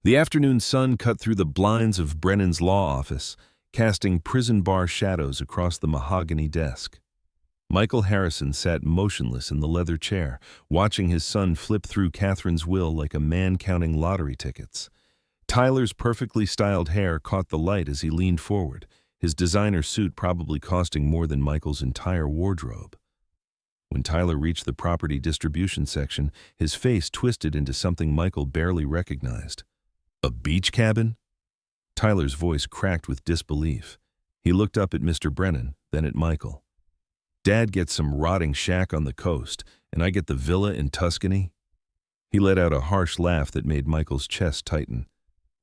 The afternoon sun cut through the blinds of Brennan's law office, casting prison bar shadows across the mahogany desk. Michael Harrison sat motionless in the leather chair, watching his son flip through Catherine's will like a man counting lottery tickets. Tyler's perfectly styled hair caught the light as he leaned forward, his designer suit probably costing more than Michael's entire wardrobe. When Tyler reached the property distribution section, his face twisted into something Michael barely recognized. A beach cabin? Tyler's voice cracked with disbelief. He looked up at Mr. Brennan, then at Michael. Dad gets some rotting shack on the coast, and I get the villa in Tuscany? He let out a harsh laugh that made Michael's chest tighten.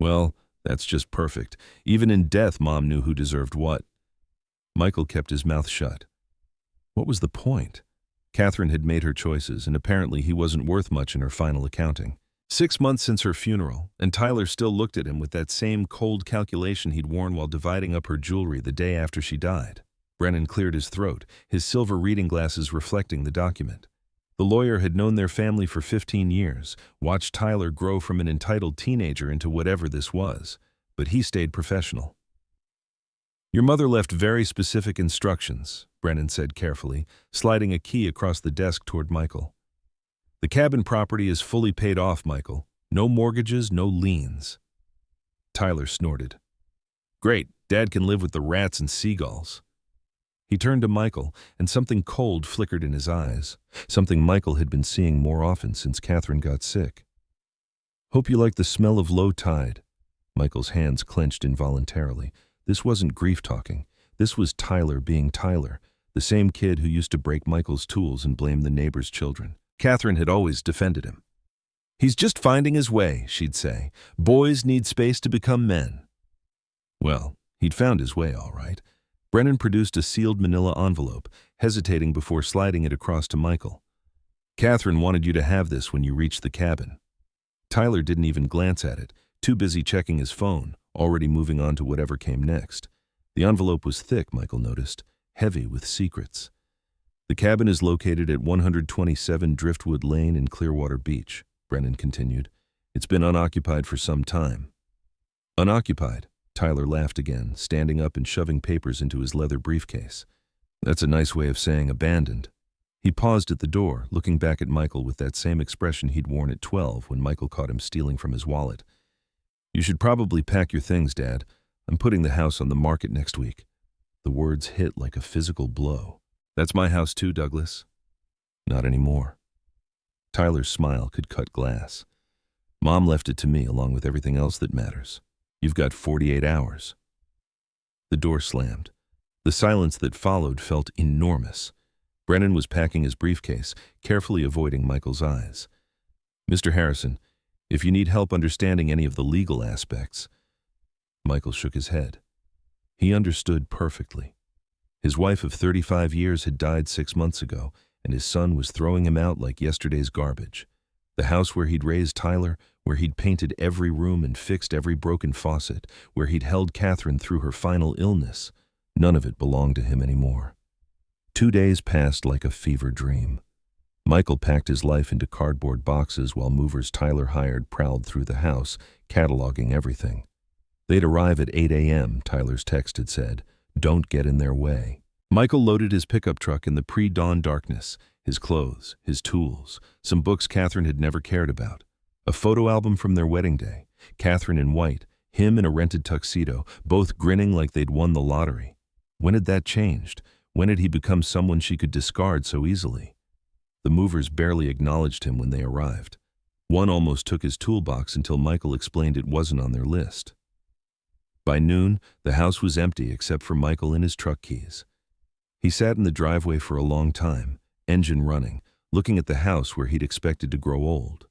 Well, that's just perfect. Even in death, Mom knew who deserved what. Michael kept his mouth shut. What was the point? Catherine had made her choices, and apparently he wasn't worth much in her final accounting. 6 months since her funeral, and Tyler still looked at him with that same cold calculation he'd worn while dividing up her jewelry the day after she died. Brennan cleared his throat, his silver reading glasses reflecting the document. The lawyer had known their family for 15 years, watched Tyler grow from an entitled teenager into whatever this was, but he stayed professional. Your mother left very specific instructions, Brennan said carefully, sliding a key across the desk toward Michael. The cabin property is fully paid off, Michael. No mortgages, no liens. Tyler snorted. Great, Dad can live with the rats and seagulls. He turned to Michael, and something cold flickered in his eyes, something Michael had been seeing more often since Catherine got sick. Hope you like the smell of low tide. Michael's hands clenched involuntarily. This wasn't grief talking. This was Tyler being Tyler, the same kid who used to break Michael's tools and blame the neighbor's children. Catherine had always defended him. He's just finding his way, she'd say. Boys need space to become men. Well, he'd found his way, all right. Brennan produced a sealed manila envelope, hesitating before sliding it across to Michael. Catherine wanted you to have this when you reached the cabin. Tyler didn't even glance at it, too busy checking his phone, already moving on to whatever came next. The envelope was thick, Michael noticed, heavy with secrets. The cabin is located at 127 Driftwood Lane in Clearwater Beach, Brennan continued. It's been unoccupied for some time. Unoccupied? Tyler laughed again, standing up and shoving papers into his leather briefcase. That's a nice way of saying abandoned. He paused at the door, looking back at Michael with that same expression he'd worn at 12 when Michael caught him stealing from his wallet. You should probably pack your things, Dad. I'm putting the house on the market next week. The words hit like a physical blow. That's my house too, Douglas. Not anymore. Tyler's smile could cut glass. Mom left it to me along with everything else that matters. You've got 48 hours. The door slammed. The silence that followed felt enormous. Brennan was packing his briefcase, carefully avoiding Michael's eyes. Mr. Harrison, if you need help understanding any of the legal aspects. Michael shook his head. He understood perfectly. His wife of 35 years had died 6 months ago, and his son was throwing him out like yesterday's garbage. The house where he'd raised Tyler, where he'd painted every room and fixed every broken faucet, where he'd held Catherine through her final illness, none of it belonged to him anymore. 2 days passed like a fever dream. Michael packed his life into cardboard boxes while movers Tyler hired prowled through the house, cataloging everything. They'd arrive at 8 a.m., Tyler's text had said. Don't get in their way. Michael loaded his pickup truck in the pre-dawn darkness, his clothes, his tools, some books Catherine had never cared about, a photo album from their wedding day, Catherine in white, him in a rented tuxedo, both grinning like they'd won the lottery. When had that changed? When had he become someone she could discard so easily? The movers barely acknowledged him when they arrived. One almost took his toolbox until Michael explained it wasn't on their list. By noon, the house was empty except for Michael and his truck keys. He sat in the driveway for a long time, engine running, looking at the house where he'd expected to grow old.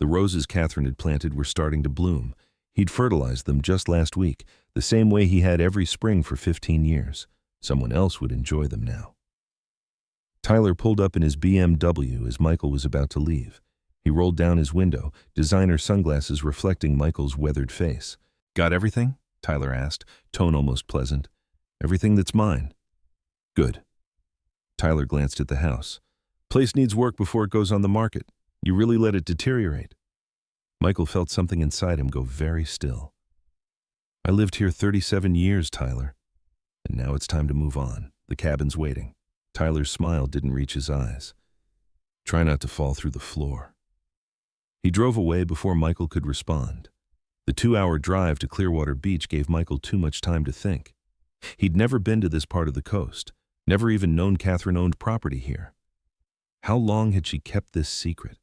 The roses Catherine had planted were starting to bloom. He'd fertilized them just last week, the same way he had every spring for 15 years. Someone else would enjoy them now. Tyler pulled up in his BMW as Michael was about to leave. He rolled down his window, designer sunglasses reflecting Michael's weathered face. Got everything? Tyler asked, tone almost pleasant. Everything that's mine. Good. Tyler glanced at the house. Place needs work before it goes on the market. You really let it deteriorate. Michael felt something inside him go very still. "I lived here 37 years, Tyler. And now it's time to move on. The cabin's waiting." Tyler's smile didn't reach his eyes. "Try not to fall through the floor." He drove away before Michael could respond. The 2-hour drive to Clearwater Beach gave Michael too much time to think. He'd never been to this part of the coast, never even known Catherine owned property here. How long had she kept this secret?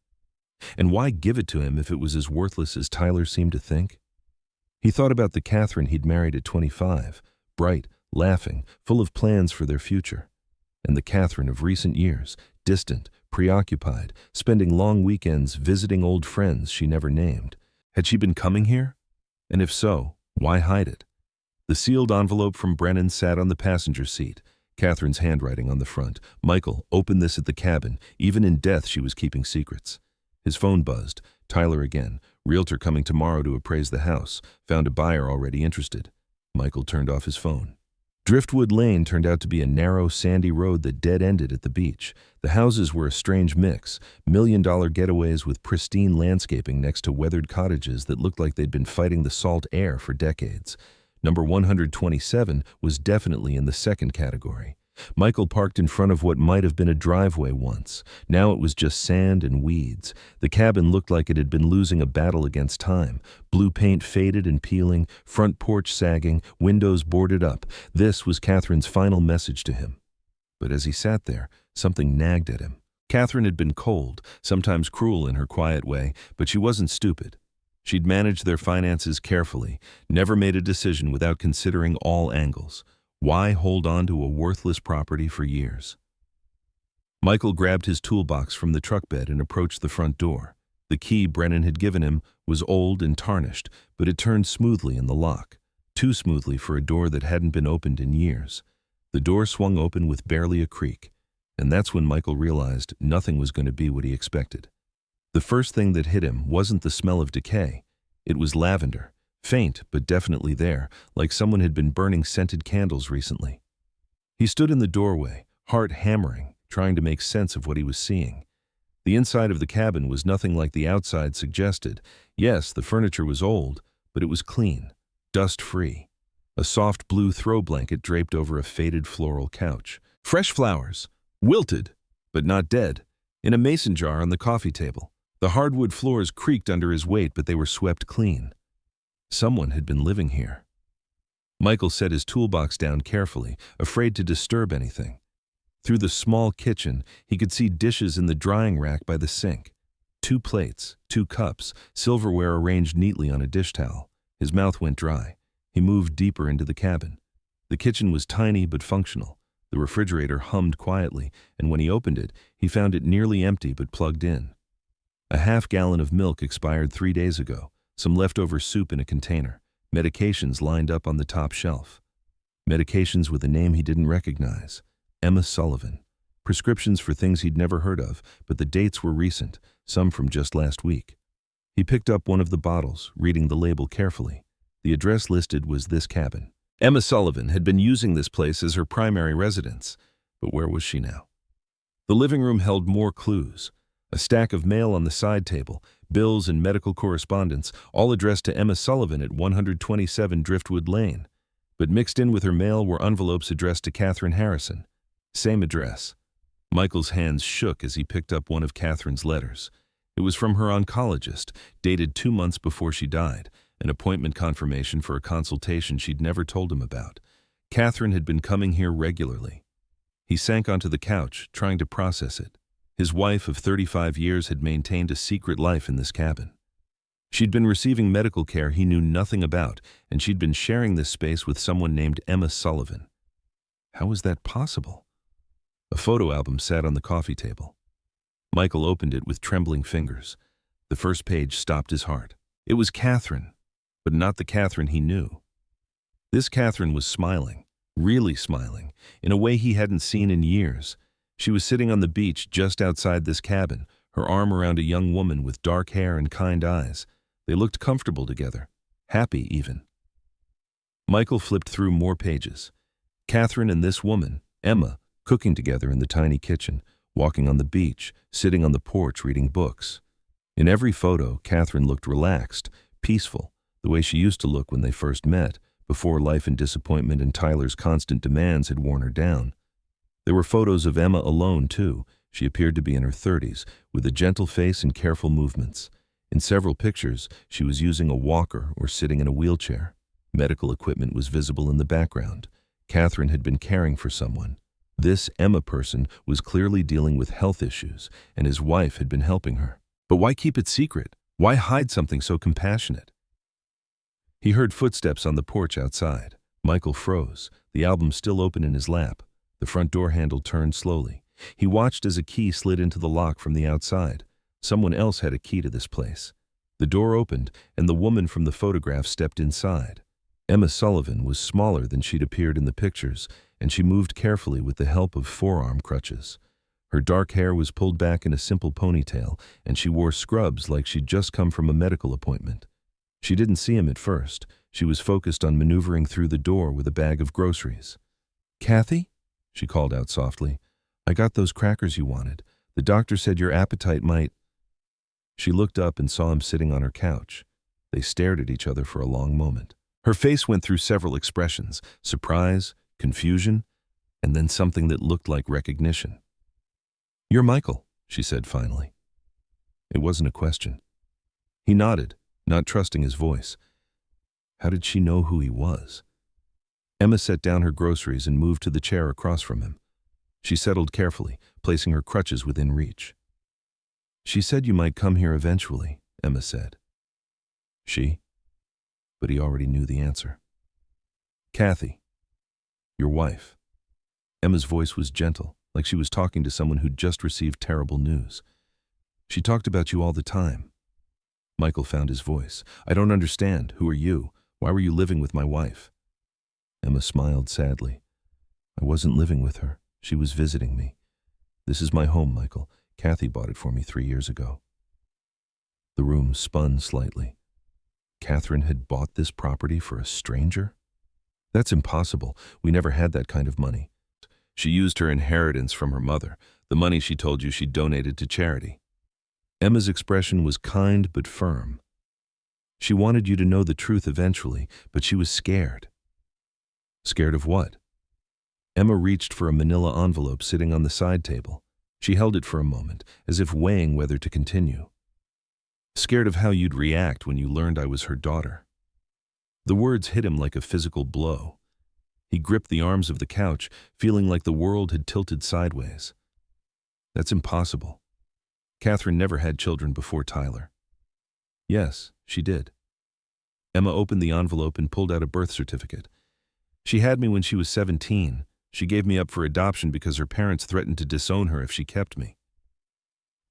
And why give it to him if it was as worthless as Tyler seemed to think? He thought about the Catherine he'd married at 25, bright, laughing, full of plans for their future. And the Catherine of recent years, distant, preoccupied, spending long weekends visiting old friends she never named. Had she been coming here? And if so, why hide it? The sealed envelope from Brennan sat on the passenger seat, Catherine's handwriting on the front. "Michael, open this at the cabin. Even in death she was keeping secrets." His phone buzzed. Tyler again. "Realtor coming tomorrow to appraise the house. Found a buyer already interested." Michael turned off his phone. Driftwood Lane turned out to be a narrow, sandy road that dead-ended at the beach. The houses were a strange mix, million-dollar getaways with pristine landscaping next to weathered cottages that looked like they'd been fighting the salt air for decades. Number 127 was definitely in the second category. Michael parked in front of what might have been a driveway once. Now it was just sand and weeds. The cabin looked like it had been losing a battle against time. Blue paint faded and peeling, front porch sagging, windows boarded up. This was Catherine's final message to him. But as he sat there, something nagged at him. Catherine had been cold, sometimes cruel in her quiet way, but she wasn't stupid. She'd managed their finances carefully, never made a decision without considering all angles. Why hold on to a worthless property for years? Michael grabbed his toolbox from the truck bed and approached the front door. The key Brennan had given him was old and tarnished, but it turned smoothly in the lock. Too smoothly for a door that hadn't been opened in years. The door swung open with barely a creak, and that's when Michael realized nothing was going to be what he expected. The first thing that hit him wasn't the smell of decay. It was lavender. Faint, but definitely there, like someone had been burning scented candles recently. He stood in the doorway, heart hammering, trying to make sense of what he was seeing. The inside of the cabin was nothing like the outside suggested. Yes, the furniture was old, but it was clean, dust-free. A soft blue throw blanket draped over a faded floral couch. Fresh flowers, wilted, but not dead, in a mason jar on the coffee table. The hardwood floors creaked under his weight, but they were swept clean. Someone had been living here. Michael set his toolbox down carefully, afraid to disturb anything. Through the small kitchen, he could see dishes in the drying rack by the sink. 2 plates, 2 cups, silverware arranged neatly on a dish towel. His mouth went dry. He moved deeper into the cabin. The kitchen was tiny but functional. The refrigerator hummed quietly, and when he opened it, he found it nearly empty but plugged in. A half-gallon of milk expired 3 days ago. Some leftover soup in a container, medications lined up on the top shelf. Medications with a name he didn't recognize. Emma Sullivan. Prescriptions for things he'd never heard of, but the dates were recent, some from just last week. He picked up one of the bottles, reading the label carefully. The address listed was this cabin. Emma Sullivan had been using this place as her primary residence, but where was she now? The living room held more clues. A stack of mail on the side table, bills and medical correspondence, all addressed to Emma Sullivan at 127 Driftwood Lane. But mixed in with her mail were envelopes addressed to Catherine Harrison. Same address. Michael's hands shook as he picked up one of Catherine's letters. It was from her oncologist, dated 2 months before she died, an appointment confirmation for a consultation she'd never told him about. Catherine had been coming here regularly. He sank onto the couch, trying to process it. His wife of 35 years had maintained a secret life in this cabin. She'd been receiving medical care he knew nothing about, and she'd been sharing this space with someone named Emma Sullivan. How was that possible? A photo album sat on the coffee table. Michael opened it with trembling fingers. The first page stopped his heart. It was Catherine, but not the Catherine he knew. This Catherine was smiling, really smiling, in a way he hadn't seen in years. She was sitting on the beach just outside this cabin, her arm around a young woman with dark hair and kind eyes. They looked comfortable together, happy even. Michael flipped through more pages. Catherine and this woman, Emma, cooking together in the tiny kitchen, walking on the beach, sitting on the porch reading books. In every photo, Catherine looked relaxed, peaceful, the way she used to look when they first met, before life and disappointment and Tyler's constant demands had worn her down. There were photos of Emma alone, too. She appeared to be in her 30s, with a gentle face and careful movements. In several pictures, she was using a walker or sitting in a wheelchair. Medical equipment was visible in the background. Catherine had been caring for someone. This Emma person was clearly dealing with health issues, and his wife had been helping her. But why keep it secret? Why hide something so compassionate? He heard footsteps on the porch outside. Michael froze, the album still open in his lap. The front door handle turned slowly. He watched as a key slid into the lock from the outside. Someone else had a key to this place. The door opened, and the woman from the photograph stepped inside. Emma Sullivan was smaller than she'd appeared in the pictures, and she moved carefully with the help of forearm crutches. Her dark hair was pulled back in a simple ponytail, and she wore scrubs like she'd just come from a medical appointment. She didn't see him at first. She was focused on maneuvering through the door with a bag of groceries. "Kathy?" she called out softly. "I got those crackers you wanted. The doctor said your appetite might—" She looked up and saw him sitting on her couch. They stared at each other for a long moment. Her face went through several expressions: surprise, confusion, and then something that looked like recognition. "You're Michael," she said finally. It wasn't a question. He nodded, not trusting his voice. How did she know who he was? Emma set down her groceries and moved to the chair across from him. She settled carefully, placing her crutches within reach. "She said you might come here eventually," Emma said. She? But he already knew the answer. "Kathy, your wife." Emma's voice was gentle, like she was talking to someone who'd just received terrible news. "She talked about you all the time." Michael found his voice. "I don't understand. Who are you? Why were you living with my wife?" Emma smiled sadly. "I wasn't living with her. She was visiting me. This is my home, Michael. Kathy bought it for me 3 years ago." The room spun slightly. Catherine had bought this property for a stranger? "That's impossible. We never had that kind of money. She used her inheritance from her mother, the money she told you she donated to charity." Emma's expression was kind but firm. "She wanted you to know the truth eventually, but she was scared." "Scared of what?" Emma reached for a manila envelope sitting on the side table. She held it for a moment, as if weighing whether to continue. "Scared of how you'd react when you learned I was her daughter." The words hit him like a physical blow. He gripped the arms of the couch, feeling like the world had tilted sideways. "That's impossible. Catherine never had children before Tyler." "Yes, she did." Emma opened the envelope and pulled out a birth certificate. "She had me when she was 17. She gave me up for adoption because her parents threatened to disown her if she kept me."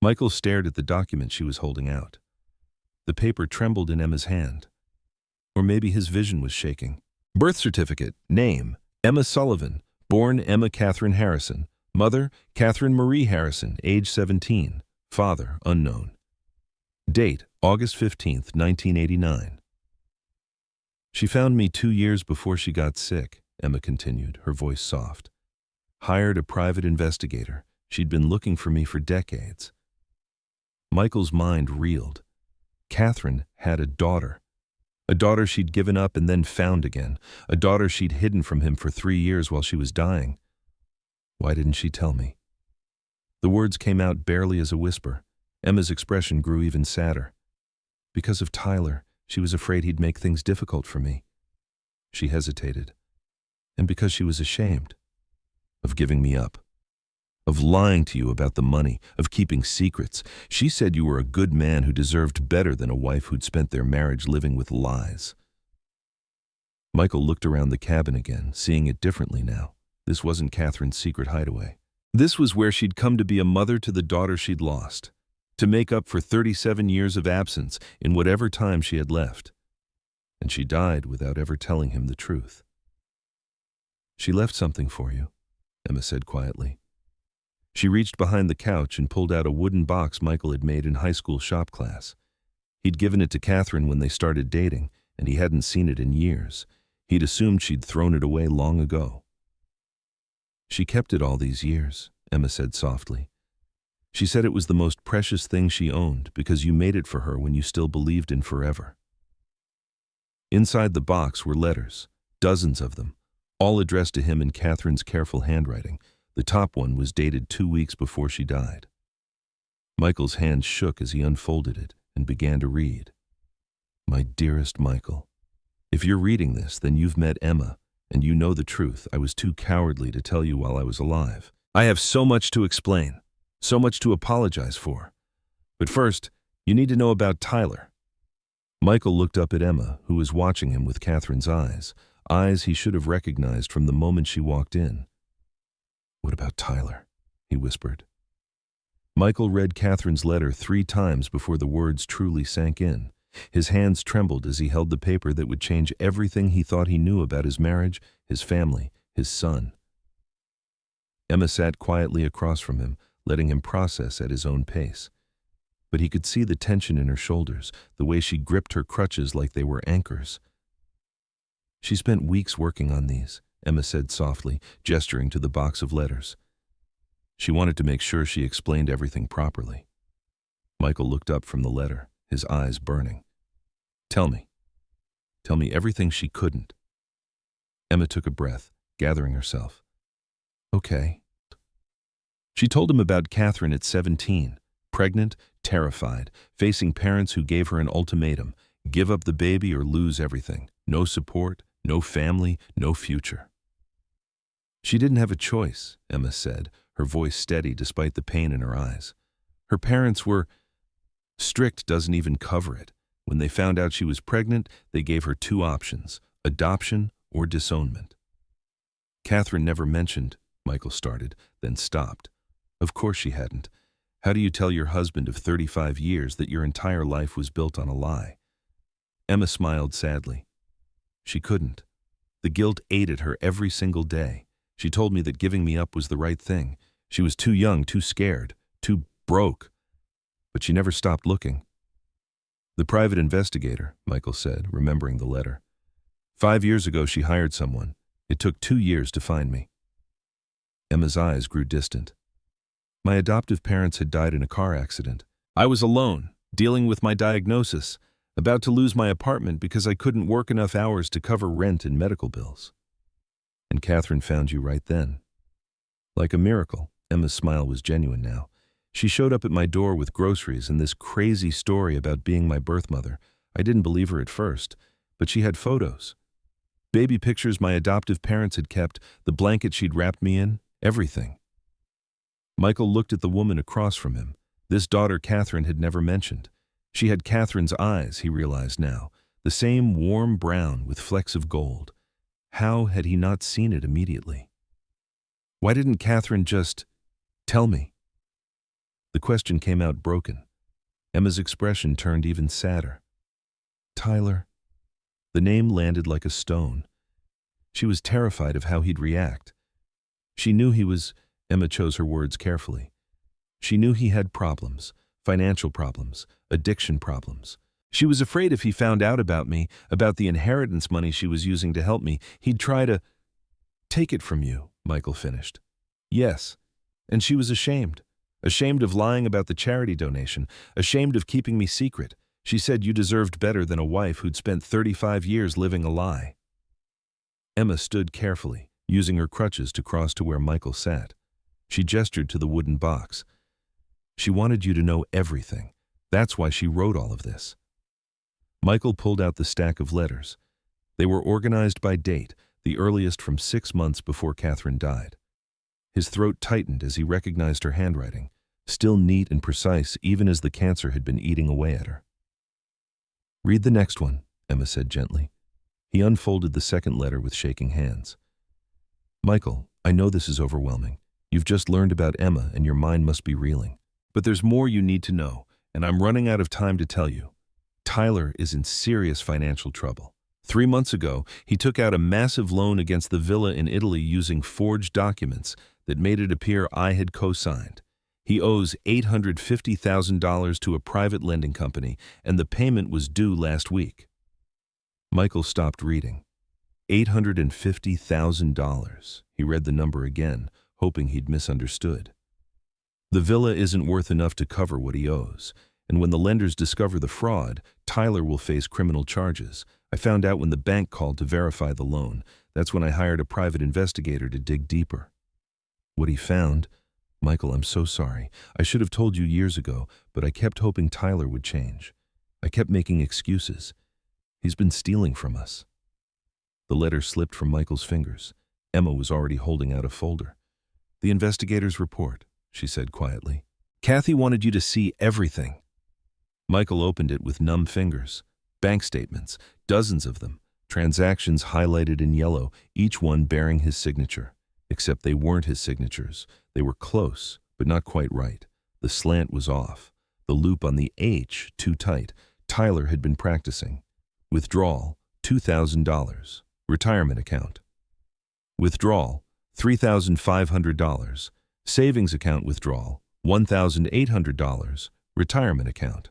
Michael stared at the document she was holding out. The paper trembled in Emma's hand. Or maybe his vision was shaking. "Birth certificate. Name: Emma Sullivan. Born Emma Catherine Harrison. Mother: Catherine Marie Harrison, age 17. Father: unknown. Date: August 15th, 1989. She found me 2 years before she got sick," Emma continued, her voice soft. "Hired a private investigator. She'd been looking for me for decades." Michael's mind reeled. Catherine had a daughter. A daughter she'd given up and then found again. A daughter she'd hidden from him for 3 years while she was dying. Why didn't she tell me? The words came out barely as a whisper. Emma's expression grew even sadder. "Because of Tyler, she was afraid he'd make things difficult for me." She hesitated. "And because she was ashamed of giving me up, of lying to you about the money, of keeping secrets. She said you were a good man who deserved better than a wife who'd spent their marriage living with lies." Michael looked around the cabin again, seeing it differently now. This wasn't Catherine's secret hideaway. This was where she'd come to be a mother to the daughter she'd lost, to make up for 37 years of absence in whatever time she had left. And she died without ever telling him the truth. "She left something for you," Emma said quietly. She reached behind the couch and pulled out a wooden box Michael had made in high school shop class. He'd given it to Catherine when they started dating, and he hadn't seen it in years. He'd assumed she'd thrown it away long ago. "She kept it all these years," Emma said softly. She said it was the most precious thing she owned because you made it for her when you still believed in forever. Inside the box were letters, dozens of them, all addressed to him in Catherine's careful handwriting. The top one was dated 2 weeks before she died. Michael's hand shook as he unfolded it and began to read. My dearest Michael, if you're reading this, then you've met Emma, and you know the truth. I was too cowardly to tell you while I was alive. I have so much to explain, so much to apologize for. But first, you need to know about Tyler. Michael looked up at Emma, who was watching him with Catherine's eyes, eyes he should have recognized from the moment she walked in. What about Tyler? He whispered. Michael read Catherine's letter 3 times before the words truly sank in. His hands trembled as he held the paper that would change everything he thought he knew about his marriage, his family, his son. Emma sat quietly across from him, letting him process at his own pace. But he could see the tension in her shoulders, the way she gripped her crutches like they were anchors. She spent weeks working on these, Emma said softly, gesturing to the box of letters. She wanted to make sure she explained everything properly. Michael looked up from the letter, his eyes burning. Tell me everything she couldn't. Emma took a breath, gathering herself. Okay. She told him about Catherine at 17, pregnant, terrified, facing parents who gave her an ultimatum, give up the baby or lose everything, no support, no family, no future. She didn't have a choice, Emma said, her voice steady despite the pain in her eyes. Her parents were... Strict doesn't even cover it. When they found out she was pregnant, they gave her 2 options, adoption or disownment. Catherine never mentioned, Michael started, then stopped. Of course she hadn't. How do you tell your husband of 35 years that your entire life was built on a lie? Emma smiled sadly. She couldn't. The guilt ate at her every single day. She told me that giving me up was the right thing. She was too young, too scared, too broke. But she never stopped looking. The private investigator, Michael said, remembering the letter. 5 years ago she hired someone. It took 2 years to find me. Emma's eyes grew distant. My adoptive parents had died in a car accident. I was alone, dealing with my diagnosis, about to lose my apartment because I couldn't work enough hours to cover rent and medical bills. And Catherine found you right then. Like a miracle, Emma's smile was genuine now. She showed up at my door with groceries and this crazy story about being my birth mother. I didn't believe her at first, but she had photos. Baby pictures my adoptive parents had kept, the blanket she'd wrapped me in, everything. Michael looked at the woman across from him. This daughter Catherine had never mentioned. She had Catherine's eyes, he realized now, the same warm brown with flecks of gold. How had he not seen it immediately? Why didn't Catherine just tell me? The question came out broken. Emma's expression turned even sadder. Tyler. The name landed like a stone. She was terrified of how he'd react. She knew he was, Emma chose her words carefully. She knew he had problems, financial problems, addiction problems. She was afraid if he found out about me, about the inheritance money she was using to help me, he'd try to take it from you, Michael finished. Yes, and she was ashamed. Ashamed of lying about the charity donation, ashamed of keeping me secret. She said you deserved better than a wife who'd spent 35 years living a lie. Emma stood carefully, using her crutches to cross to where Michael sat. She gestured to the wooden box. She wanted you to know everything. That's why she wrote all of this. Michael pulled out the stack of letters. They were organized by date, the earliest from 6 months before Catherine died. His throat tightened as he recognized her handwriting, still neat and precise even as the cancer had been eating away at her. Read the next one, Emma said gently. He unfolded the second letter with shaking hands. Michael, I know this is overwhelming. You've just learned about Emma and your mind must be reeling. But there's more you need to know, and I'm running out of time to tell you. Tyler is in serious financial trouble. 3 months ago, he took out a massive loan against the villa in Italy using forged documents that made it appear I had co-signed. He owes $850,000 to a private lending company, and the payment was due last week. Michael stopped reading. $850,000. He read the number again, hoping he'd misunderstood. The villa isn't worth enough to cover what he owes, and when the lenders discover the fraud, Tyler will face criminal charges. I found out when the bank called to verify the loan. That's when I hired a private investigator to dig deeper. What he found? Michael, I'm so sorry. I should have told you years ago, but I kept hoping Tyler would change. I kept making excuses. He's been stealing from us. The letter slipped from Michael's fingers. Emma was already holding out a folder. The investigator's report, she said quietly. Kathy wanted you to see everything. Michael opened it with numb fingers. Bank statements, dozens of them, transactions highlighted in yellow, each one bearing his signature. Except they weren't his signatures. They were close, but not quite right. The slant was off. The loop on the H too tight. Tyler had been practicing. Withdrawal, $2,000. Retirement account. Withdrawal, $3,500. Savings account withdrawal, $1,800. Retirement account.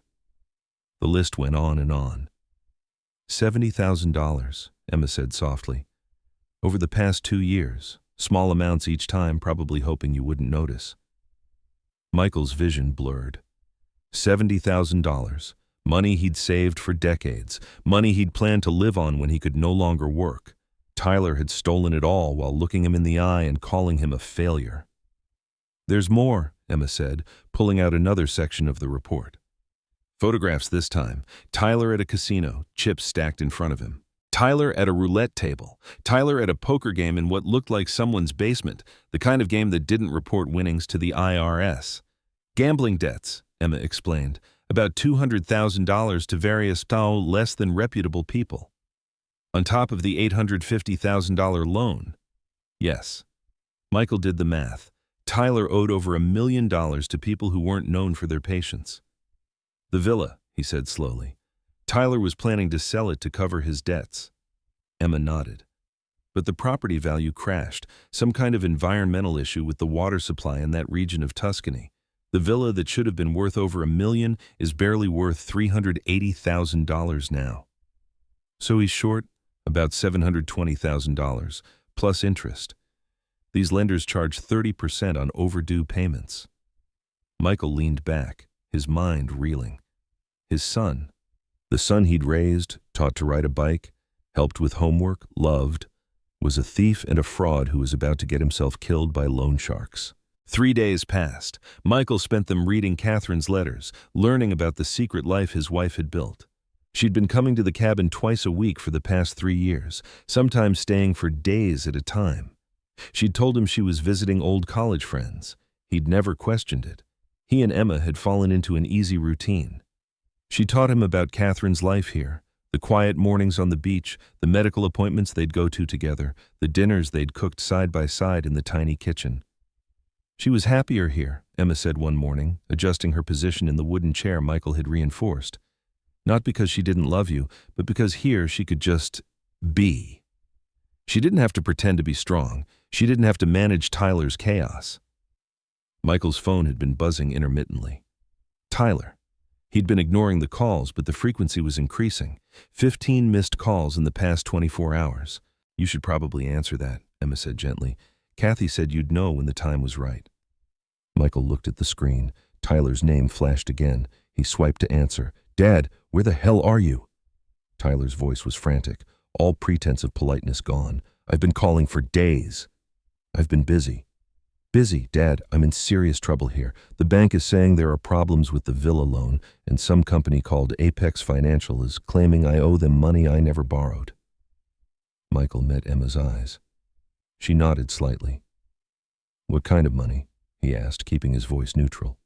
The list went on and on. $70,000, Emma said softly. Over the past 2 years, small amounts each time, probably hoping you wouldn't notice. Michael's vision blurred. $70,000. Money he'd saved for decades. Money he'd planned to live on when he could no longer work. Tyler had stolen it all while looking him in the eye and calling him a failure. There's more, Emma said, pulling out another section of the report. Photographs this time. Tyler at a casino, chips stacked in front of him. Tyler at a roulette table. Tyler at a poker game in what looked like someone's basement, the kind of game that didn't report winnings to the IRS. Gambling debts, Emma explained, about $200,000 to various less than reputable people. On top of the $850,000 loan. Yes. Michael did the math. Tyler owed over $1 million to people who weren't known for their patience. The villa, he said slowly. Tyler was planning to sell it to cover his debts. Emma nodded. But the property value crashed, some kind of environmental issue with the water supply in that region of Tuscany. The villa that should have been worth over $1 million is barely worth $380,000 now. So he's short about $720,000, plus interest. These lenders charge 30% on overdue payments. Michael leaned back, his mind reeling. His son, the son he'd raised, taught to ride a bike, helped with homework, loved, was a thief and a fraud who was about to get himself killed by loan sharks. 3 days passed. Michael spent them reading Catherine's letters, learning about the secret life his wife had built. She'd been coming to the cabin twice a week for the past 3 years, sometimes staying for days at a time. She'd told him she was visiting old college friends. He'd never questioned it. He and Emma had fallen into an easy routine. She taught him about Catherine's life here, the quiet mornings on the beach, the medical appointments they'd go to together, the dinners they'd cooked side by side in the tiny kitchen. She was happier here, Emma said one morning, adjusting her position in the wooden chair Michael had reinforced. Not because she didn't love you, but because here she could just be. She didn't have to pretend to be strong. She didn't have to manage Tyler's chaos. Michael's phone had been buzzing intermittently. Tyler. He'd been ignoring the calls, but the frequency was increasing. 15 missed calls in the past 24 hours. You should probably answer that, Emma said gently. Kathy said you'd know when the time was right. Michael looked at the screen. Tyler's name flashed again. He swiped to answer. Dad, where the hell are you? Tyler's voice was frantic, all pretense of politeness gone. I've been calling for days. I've been busy. Busy, Dad, I'm in serious trouble here. The bank is saying there are problems with the villa loan, and some company called Apex Financial is claiming I owe them money I never borrowed. Michael met Emma's eyes. She nodded slightly. What kind of money? He asked, keeping his voice neutral.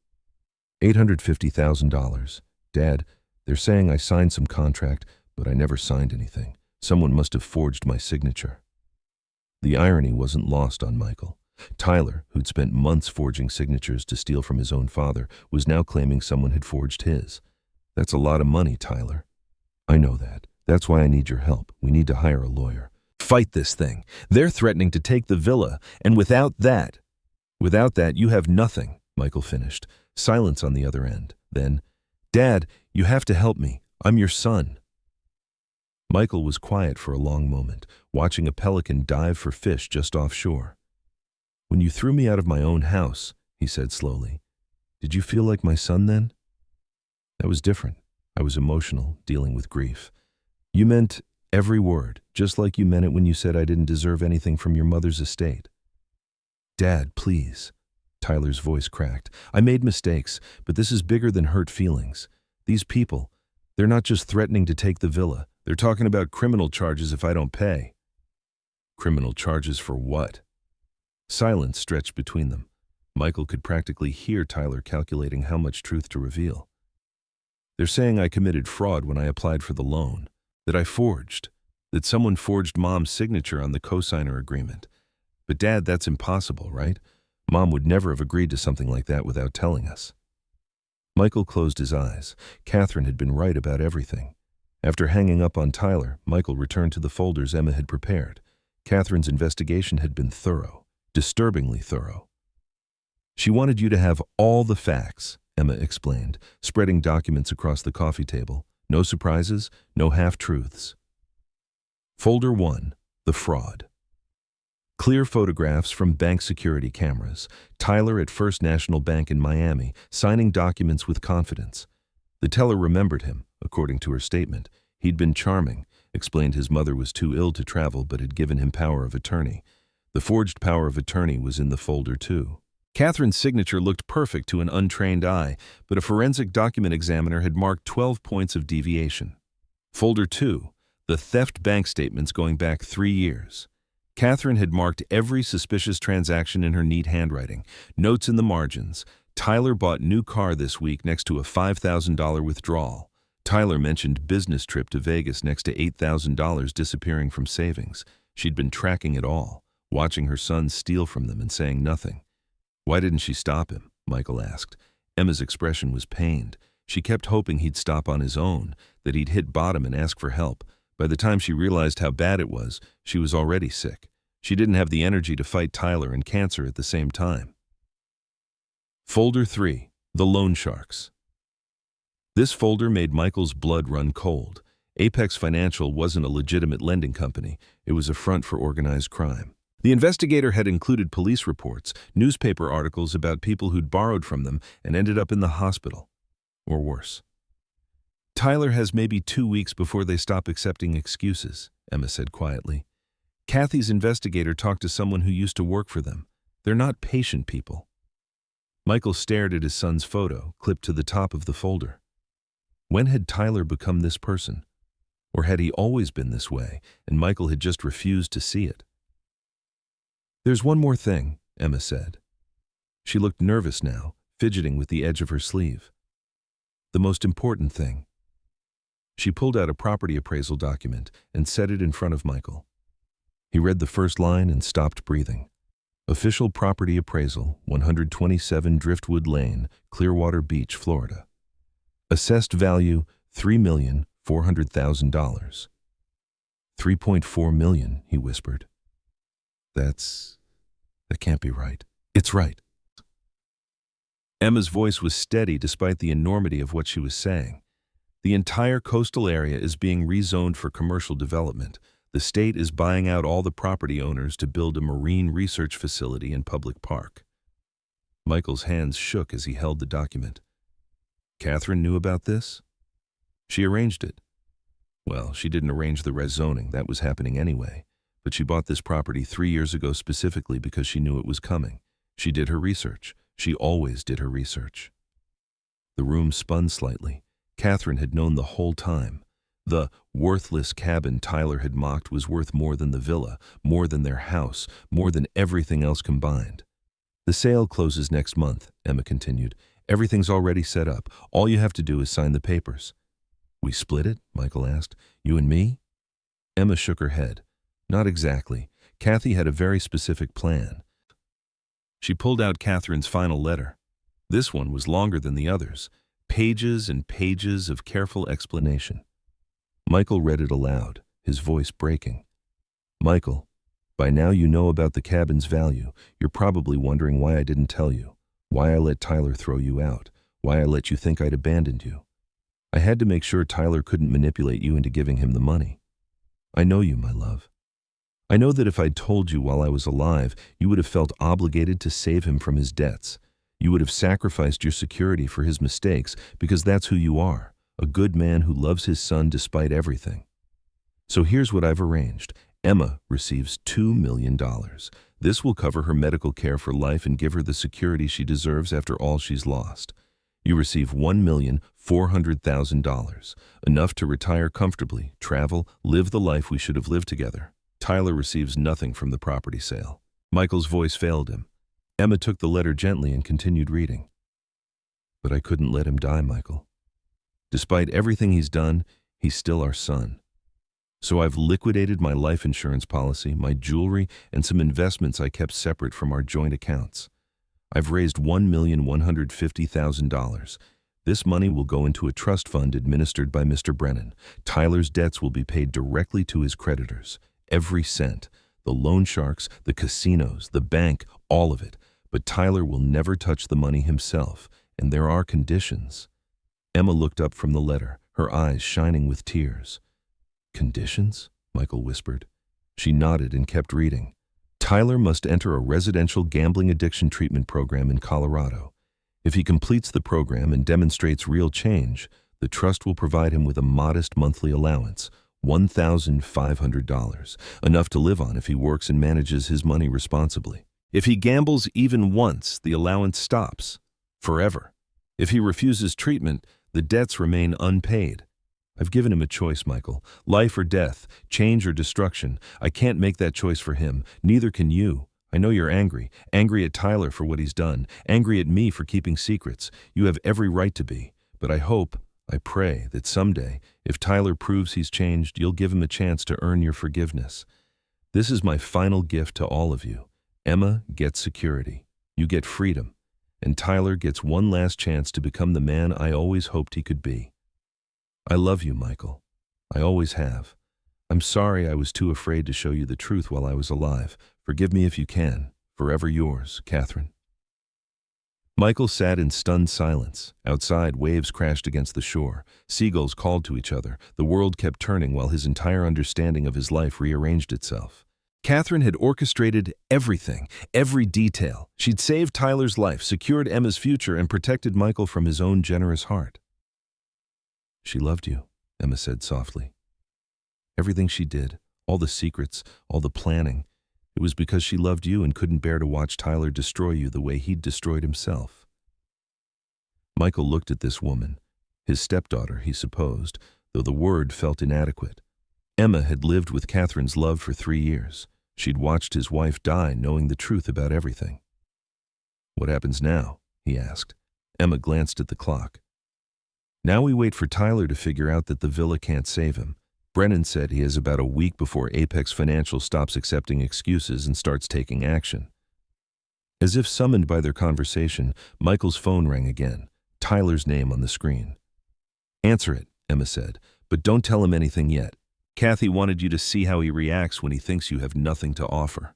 $850,000. Dad, they're saying I signed some contract, but I never signed anything. Someone must have forged my signature. The irony wasn't lost on Michael. Tyler, who'd spent months forging signatures to steal from his own father, was now claiming someone had forged his. That's a lot of money, Tyler. I know that. That's why I need your help. We need to hire a lawyer. Fight this thing. They're threatening to take the villa, and without that, you have nothing, Michael finished. Silence on the other end. Then, Dad, you have to help me. I'm your son. Michael was quiet for a long moment, watching a pelican dive for fish just offshore. When you threw me out of my own house, he said slowly, Did you feel like my son then? That was different. I was emotional, dealing with grief. You meant every word, just like you meant it when you said I didn't deserve anything from your mother's estate. Dad, please. Tyler's voice cracked. I made mistakes, but this is bigger than hurt feelings. These people, they're not just threatening to take the villa. They're talking about criminal charges if I don't pay. Criminal charges for what? Silence stretched between them. Michael could practically hear Tyler calculating how much truth to reveal. They're saying I committed fraud when I applied for the loan, that I forged, that someone forged Mom's signature on the cosigner agreement. But Dad, that's impossible, right? Mom would never have agreed to something like that without telling us. Michael closed his eyes. Catherine had been right about everything. After hanging up on Tyler, Michael returned to the folders Emma had prepared. Catherine's investigation had been thorough, disturbingly thorough. She wanted you to have all the facts, Emma explained, spreading documents across the coffee table. No surprises, no half-truths. Folder 1, The Fraud. Clear photographs from bank security cameras. Tyler at First National Bank in Miami, signing documents with confidence. The teller remembered him, according to her statement. He'd been charming, explained his mother was too ill to travel but had given him power of attorney. The forged power of attorney was in the folder too. Catherine's signature looked perfect to an untrained eye, but a forensic document examiner had marked 12 points of deviation. Folder 2, The Theft bank statements going back 3 years. Catherine had marked every suspicious transaction in her neat handwriting. Notes in the margins. Tyler bought new car this week next to a $5,000 withdrawal. Tyler mentioned business trip to Vegas next to $8,000 disappearing from savings. She'd been tracking it all, watching her son steal from them and saying nothing. Why didn't she stop him? Michael asked. Emma's expression was pained. She kept hoping he'd stop on his own, that he'd hit bottom and ask for help. By the time she realized how bad it was, she was already sick. She didn't have the energy to fight Tyler and cancer at the same time. Folder 3, The Loan Sharks. This folder made Michael's blood run cold. Apex Financial wasn't a legitimate lending company. It was a front for organized crime. The investigator had included police reports, newspaper articles about people who'd borrowed from them and ended up in the hospital. Or worse. Tyler has maybe 2 weeks before they stop accepting excuses, Emma said quietly. Kathy's investigator talked to someone who used to work for them. They're not patient people. Michael stared at his son's photo, clipped to the top of the folder. When had Tyler become this person? Or had he always been this way, and Michael had just refused to see it? There's one more thing, Emma said. She looked nervous now, fidgeting with the edge of her sleeve. The most important thing. She pulled out a property appraisal document and set it in front of Michael. He read the first line and stopped breathing. Official property appraisal, 127 Driftwood Lane, Clearwater Beach, Florida. Assessed value, $3,400,000. $3.4 million, he whispered. That can't be right. It's right. Emma's voice was steady despite the enormity of what she was saying. The entire coastal area is being rezoned for commercial development. The state is buying out all the property owners to build a marine research facility and public park. Michael's hands shook as he held the document. Catherine knew about this? She arranged it. Well, she didn't arrange the rezoning. That was happening anyway. But she bought this property 3 years ago specifically because she knew it was coming. She did her research. She always did her research. The room spun slightly. Catherine had known the whole time. The worthless cabin Tyler had mocked was worth more than the villa, more than their house, more than everything else combined. The sale closes next month, Emma continued. Everything's already set up. All you have to do is sign the papers. We split it? Michael asked. You and me? Emma shook her head. Not exactly. Kathy had a very specific plan. She pulled out Catherine's final letter. This one was longer than the others. Pages and pages of careful explanation. Michael read it aloud, his voice breaking. Michael, by now you know about the cabin's value. You're probably wondering why I didn't tell you, why I let Tyler throw you out, why I let you think I'd abandoned you. I had to make sure Tyler couldn't manipulate you into giving him the money. I know you, my love. I know that if I'd told you while I was alive, you would have felt obligated to save him from his debts. You would have sacrificed your security for his mistakes because that's who you are, a good man who loves his son despite everything. So here's what I've arranged. Emma receives $2 million. This will cover her medical care for life and give her the security she deserves after all she's lost. You receive $1,400,000, enough to retire comfortably, travel, live the life we should have lived together. Tyler receives nothing from the property sale. Michael's voice failed him. Emma took the letter gently and continued reading. But I couldn't let him die, Michael. Despite everything he's done, he's still our son. So I've liquidated my life insurance policy, my jewelry, and some investments I kept separate from our joint accounts. I've raised $1,150,000. This money will go into a trust fund administered by Mr. Brennan. Tyler's debts will be paid directly to his creditors. Every cent. The loan sharks, the casinos, the bank, all of it. But Tyler will never touch the money himself, and there are conditions. Emma looked up from the letter, her eyes shining with tears. Conditions? Michael whispered. She nodded and kept reading. Tyler must enter a residential gambling addiction treatment program in Colorado. If he completes the program and demonstrates real change, the trust will provide him with a modest monthly allowance, $1,500, enough to live on if he works and manages his money responsibly. If he gambles even once, the allowance stops. Forever. If he refuses treatment, the debts remain unpaid. I've given him a choice, Michael. Life or death, change or destruction. I can't make that choice for him. Neither can you. I know you're angry. Angry at Tyler for what he's done. Angry at me for keeping secrets. You have every right to be. But I hope, I pray, that someday, if Tyler proves he's changed, you'll give him a chance to earn your forgiveness. This is my final gift to all of you. Emma gets security. You get freedom. And Tyler gets one last chance to become the man I always hoped he could be. I love you, Michael. I always have. I'm sorry I was too afraid to show you the truth while I was alive. Forgive me if you can. Forever yours, Catherine. Michael sat in stunned silence. Outside, waves crashed against the shore. Seagulls called to each other. The world kept turning while his entire understanding of his life rearranged itself. Catherine had orchestrated everything, every detail. She'd saved Tyler's life, secured Emma's future, and protected Michael from his own generous heart. She loved you, Emma said softly. Everything she did, all the secrets, all the planning, it was because she loved you and couldn't bear to watch Tyler destroy you the way he'd destroyed himself. Michael looked at this woman, his stepdaughter, he supposed, though the word felt inadequate. Emma had lived with Catherine's love for 3 years. She'd watched his wife die knowing the truth about everything. What happens now? He asked. Emma glanced at the clock. Now we wait for Tyler to figure out that the villa can't save him. Brennan said he has about a week before Apex Financial stops accepting excuses and starts taking action. As if summoned by their conversation, Michael's phone rang again, Tyler's name on the screen. Answer it, Emma said, but don't tell him anything yet. Kathy wanted you to see how he reacts when he thinks you have nothing to offer.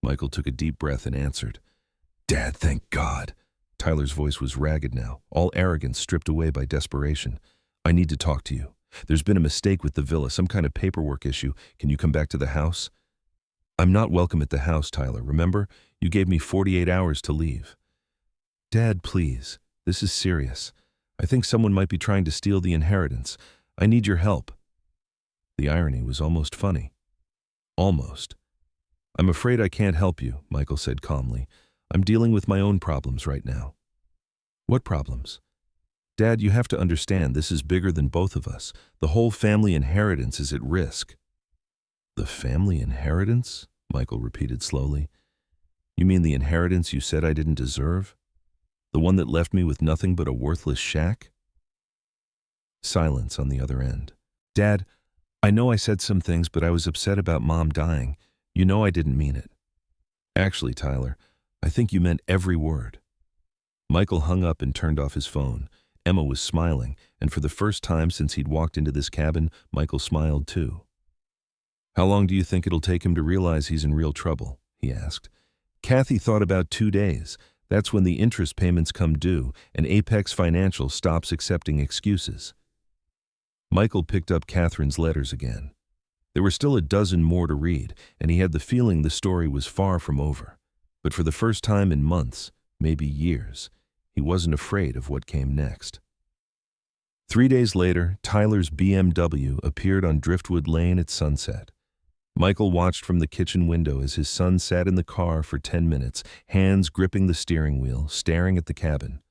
Michael took a deep breath and answered, Dad, thank God. Tyler's voice was ragged now, all arrogance stripped away by desperation. I need to talk to you. There's been a mistake with the villa, some kind of paperwork issue. Can you come back to the house? I'm not welcome at the house, Tyler. Remember? You gave me 48 hours to leave. Dad, please. This is serious. I think someone might be trying to steal the inheritance. I need your help. The irony was almost funny. Almost. I'm afraid I can't help you, Michael said calmly. I'm dealing with my own problems right now. What problems? Dad, you have to understand this is bigger than both of us. The whole family inheritance is at risk. The family inheritance? Michael repeated slowly. You mean the inheritance you said I didn't deserve? The one that left me with nothing but a worthless shack? Silence on the other end. Dad, I know I said some things, but I was upset about Mom dying. You know I didn't mean it. Actually, Tyler, I think you meant every word. Michael hung up and turned off his phone. Emma was smiling, and for the first time since he'd walked into this cabin, Michael smiled too. How long do you think it'll take him to realize he's in real trouble? He asked. Kathy thought about 2 days. That's when the interest payments come due, and Apex Financial stops accepting excuses. Michael picked up Catherine's letters again. There were still a dozen more to read, and he had the feeling the story was far from over. But for the first time in months, maybe years. He wasn't afraid of what came next. 3 days later, Tyler's BMW appeared on Driftwood Lane at sunset. Michael watched from the kitchen window as his son sat in the car for 10 minutes, hands gripping the steering wheel, staring at the cabin.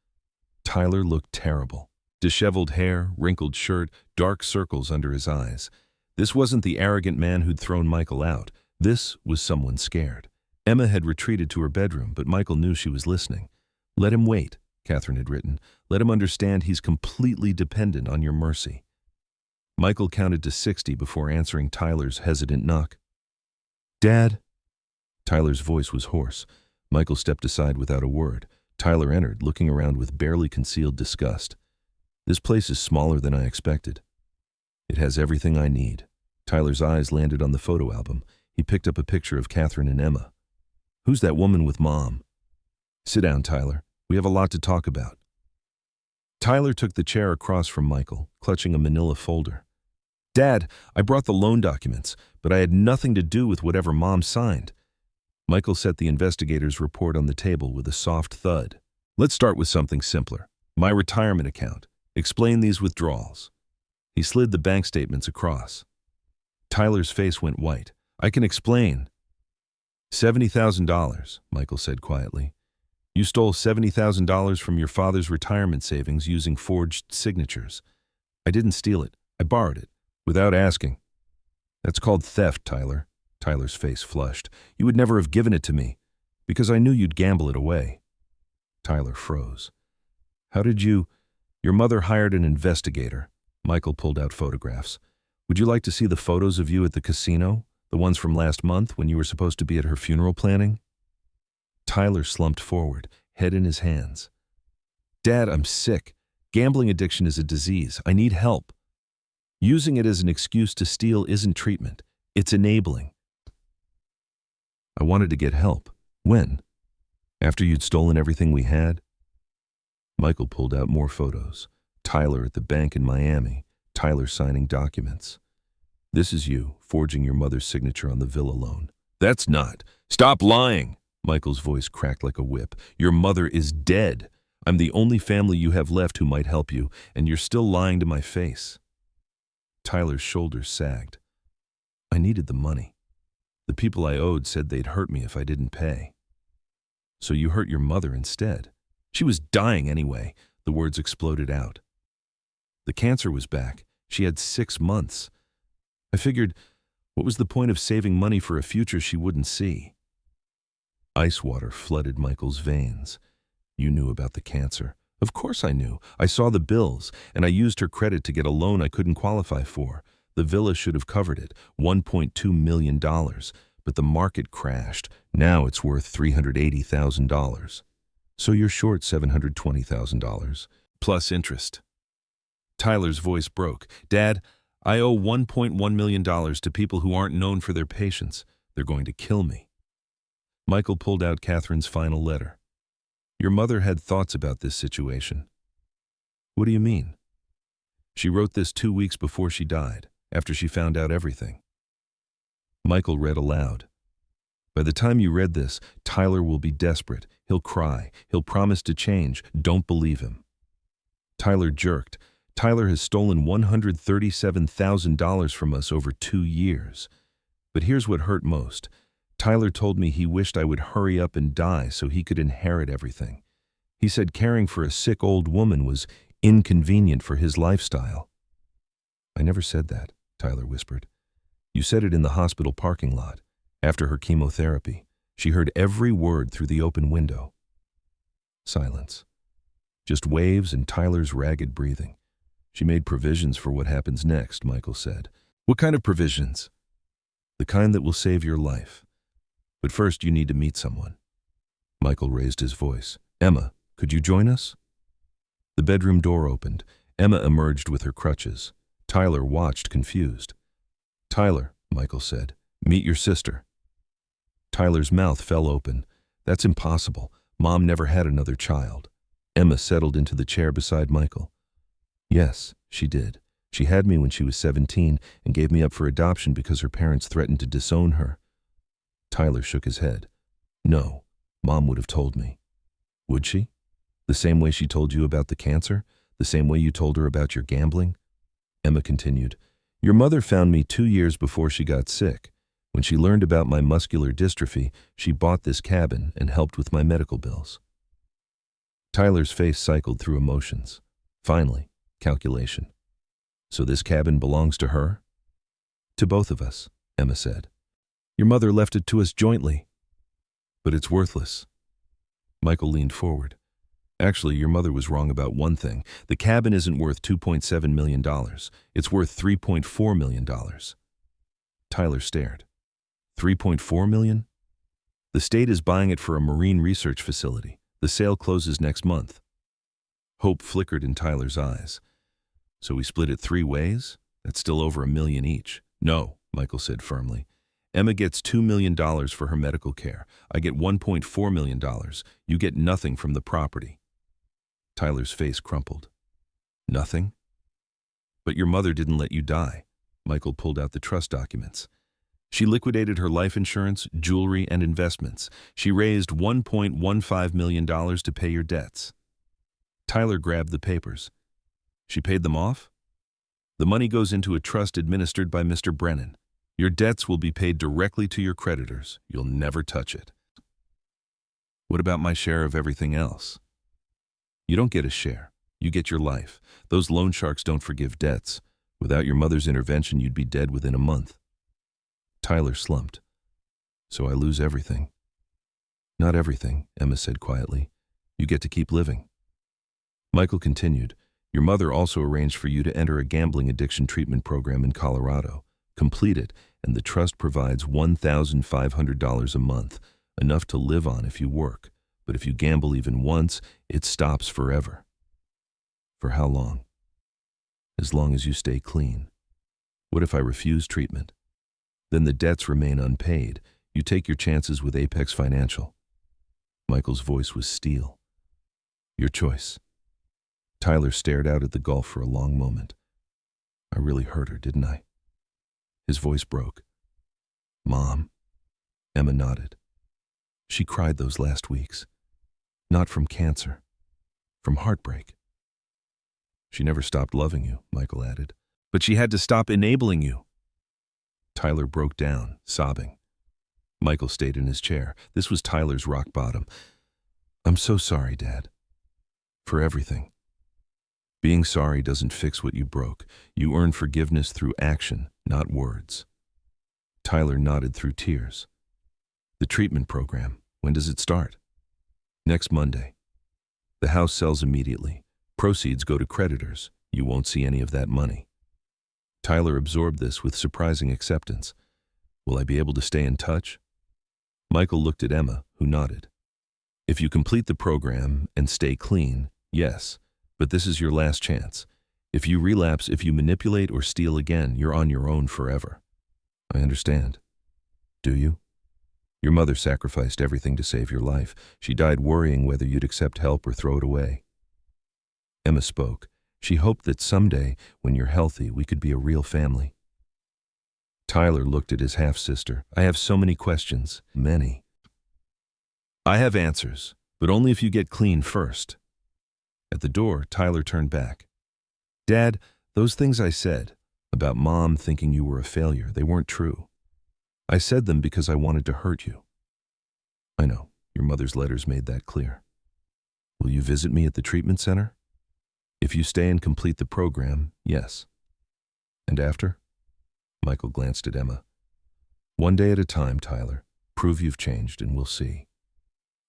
Tyler looked terrible. Disheveled hair, wrinkled shirt, dark circles under his eyes. This wasn't the arrogant man who'd thrown Michael out. This was someone scared. Emma had retreated to her bedroom, but Michael knew she was listening. "Let him wait," Catherine had written. "Let him understand he's completely dependent on your mercy." Michael counted to 60 before answering Tyler's hesitant knock. "Dad?" Tyler's voice was hoarse. Michael stepped aside without a word. Tyler entered, looking around with barely concealed disgust. "This place is smaller than I expected. It has everything I need." Tyler's eyes landed on the photo album. He picked up a picture of Catherine and Emma. "Who's that woman with Mom?" "Sit down, Tyler. We have a lot to talk about." Tyler took the chair across from Michael, clutching a manila folder. "Dad, I brought the loan documents, but I had nothing to do with whatever Mom signed." Michael set the investigator's report on the table with a soft thud. "Let's start with something simpler. My retirement account. Explain these withdrawals." He slid the bank statements across. Tyler's face went white. "I can explain." $70,000, Michael said quietly. "You stole $70,000 from your father's retirement savings using forged signatures. I didn't steal it. I borrowed it, without asking." "That's called theft, Tyler." Tyler's face flushed. "You would never have given it to me, because I knew you'd gamble it away." Tyler froze. "How did you—" "Your mother hired an investigator." Michael pulled out photographs. "Would you like to see the photos of you at the casino? The ones from last month when you were supposed to be at her funeral planning?" Tyler slumped forward, head in his hands. "Dad, I'm sick. Gambling addiction is a disease. I need help. Using it as an excuse to steal isn't treatment. It's enabling." "I wanted to get help. When? After you'd stolen everything we had?" Michael pulled out more photos. Tyler at the bank in Miami. Tyler signing documents. "This is you, forging your mother's signature on the villa loan." "That's not. Stop lying." Michael's voice cracked like a whip. "Your mother is dead. I'm the only family you have left who might help you, and you're still lying to my face." Tyler's shoulders sagged. "I needed the money. The people I owed said they'd hurt me if I didn't pay." "So you hurt your mother instead?" "She was dying anyway." The words exploded out. "The cancer was back. She had 6 months. I figured, what was the point of saving money for a future she wouldn't see?" Ice water flooded Michael's veins. "You knew about the cancer." "Of course I knew. I saw the bills, and I used her credit to get a loan I couldn't qualify for. The villa should have covered it, $1.2 million, but the market crashed. Now it's worth $380,000. So you're short $720,000, plus interest." Tyler's voice broke. "Dad, I owe $1.1 million to people who aren't known for their patience. They're going to kill me." Michael pulled out Catherine's final letter. "Your mother had thoughts about this situation." "What do you mean?" "She wrote this 2 weeks before she died, after she found out everything." Michael read aloud. "By the time you read this, Tyler will be desperate. He'll cry. He'll promise to change. Don't believe him." Tyler jerked. "Tyler has stolen $137,000 from us over 2 years. But here's what hurt most. Tyler told me he wished I would hurry up and die so he could inherit everything. He said caring for a sick old woman was inconvenient for his lifestyle." "I never said that," Tyler whispered. "You said it in the hospital parking lot, after her chemotherapy. She heard every word through the open window." Silence. Just waves and Tyler's ragged breathing. "She made provisions for what happens next," Michael said. "What kind of provisions?" "The kind that will save your life. But first you need to meet someone." Michael raised his voice. "Emma, could you join us?" The bedroom door opened. Emma emerged with her crutches. Tyler watched, confused. "Tyler," Michael said, "meet your sister." Tyler's mouth fell open. "That's impossible. Mom never had another child." Emma settled into the chair beside Michael. "Yes, she did. She had me when she was 17 and gave me up for adoption because her parents threatened to disown her." Tyler shook his head. "No, Mom would have told me." Would she? The same way she told you about the cancer? The same way you told her about your gambling? Emma continued, Your mother found me 2 years before she got sick. When she learned about my muscular dystrophy, she bought this cabin and helped with my medical bills. Tyler's face cycled through emotions. Finally, calculation. So this cabin belongs to her? To both of us, Emma said. Your mother left it to us jointly. But it's worthless. Michael leaned forward. Actually, your mother was wrong about one thing. The cabin isn't worth $2.7 million. It's worth $3.4 million. Tyler stared. $3.4 million? The state is buying it for a marine research facility. The sale closes next month. Hope flickered in Tyler's eyes. So we split it 3 ways? That's still over $1 million each. No, Michael said firmly. Emma gets $2 million for her medical care. I get $1.4 million. You get nothing from the property. Tyler's face crumpled. Nothing? But your mother didn't let you die. Michael pulled out the trust documents. She liquidated her life insurance, jewelry, and investments. She raised $1.15 million to pay your debts. Tyler grabbed the papers. She paid them off? The money goes into a trust administered by Mr. Brennan. Your debts will be paid directly to your creditors. You'll never touch it. What about my share of everything else? You don't get a share. You get your life. Those loan sharks don't forgive debts. Without your mother's intervention, you'd be dead within a month. Tyler slumped. So I lose everything. Not everything, Emma said quietly. You get to keep living. Michael continued. Your mother also arranged for you to enter a gambling addiction treatment program in Colorado. Complete it, and the trust provides $1,500 a month, enough to live on if you work. But if you gamble even once, it stops forever. For how long? As long as you stay clean. What if I refuse treatment? Then the debts remain unpaid. You take your chances with Apex Financial. Michael's voice was steel. Your choice. Tyler stared out at the gulf for a long moment. I really hurt her, didn't I? His voice broke. Mom. Emma nodded. She cried those last weeks. Not from cancer. From heartbreak. She never stopped loving you, Michael added. But she had to stop enabling you. Tyler broke down, sobbing. Michael stayed in his chair. This was Tyler's rock bottom. I'm so sorry, Dad. For everything. Being sorry doesn't fix what you broke. You earn forgiveness through action, not words. Tyler nodded through tears. The treatment program, when does it start? Next Monday. The house sells immediately. Proceeds go to creditors. You won't see any of that money. Tyler absorbed this with surprising acceptance. Will I be able to stay in touch? Michael looked at Emma, who nodded. If you complete the program and stay clean, yes, but this is your last chance. If you relapse, if you manipulate or steal again, you're on your own forever. I understand. Do you? Your mother sacrificed everything to save your life. She died worrying whether you'd accept help or throw it away. Emma spoke. She hoped that someday, when you're healthy, we could be a real family. Tyler looked at his half-sister. I have so many questions. Many. I have answers, but only if you get clean first. At the door, Tyler turned back. Dad, those things I said about Mom thinking you were a failure, they weren't true. I said them because I wanted to hurt you. I know, your mother's letters made that clear. Will you visit me at the treatment center? If you stay and complete the program, yes. And after? Michael glanced at Emma. One day at a time, Tyler. Prove you've changed and we'll see.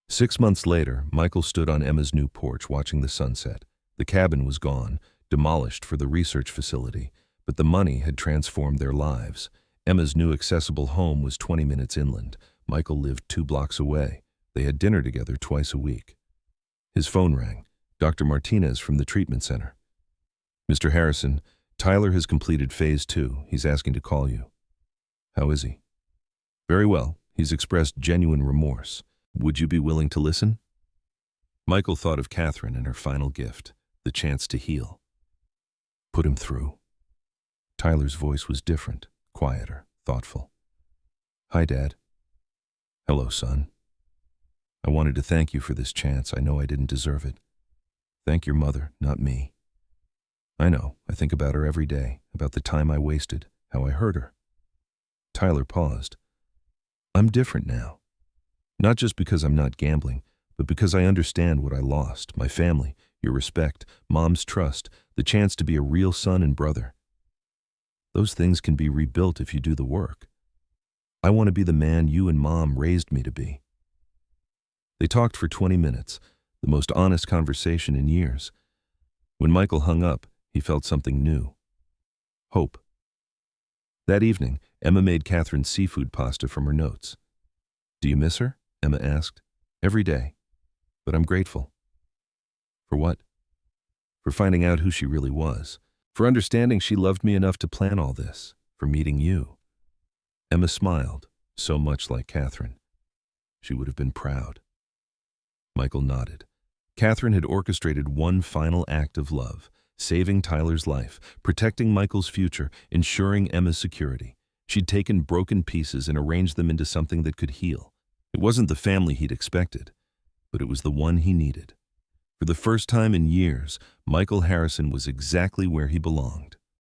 6 months later, Michael stood on Emma's new porch watching the sunset. The cabin was gone, demolished for the research facility, but the money had transformed their lives. Emma's new accessible home was 20 minutes inland. Michael lived 2 blocks away. They had dinner together twice a week. His phone rang. Dr. Martinez from the treatment center. Mr. Harrison, Tyler has completed phase 2. He's asking to call you. How is he? Very well. He's expressed genuine remorse. Would you be willing to listen? Michael thought of Catherine and her final gift, the chance to heal. Put him through. Tyler's voice was different, quieter, thoughtful. Hi, Dad. Hello, son. I wanted to thank you for this chance. I know I didn't deserve it. Thank your mother, not me. I know. I think about her every day, about the time I wasted, how I hurt her. Tyler paused. I'm different now. Not just because I'm not gambling, but because I understand what I lost, my family, your respect, Mom's trust, the chance to be a real son and brother. Those things can be rebuilt if you do the work. I want to be the man you and Mom raised me to be. They talked for 20 minutes, the most honest conversation in years. When Michael hung up, he felt something new. Hope. That evening, Emma made Catherine seafood pasta from her notes. Do you miss her? Emma asked. Every day. But I'm grateful. For what? For finding out who she really was. For understanding she loved me enough to plan all this. For meeting you. Emma smiled, so much like Catherine. She would have been proud. Michael nodded. Catherine had orchestrated one final act of love, saving Tyler's life, protecting Michael's future, ensuring Emma's security. She'd taken broken pieces and arranged them into something that could heal. It wasn't the family he'd expected, but it was the one he needed. For the first time in years, Michael Harrison was exactly where he belonged.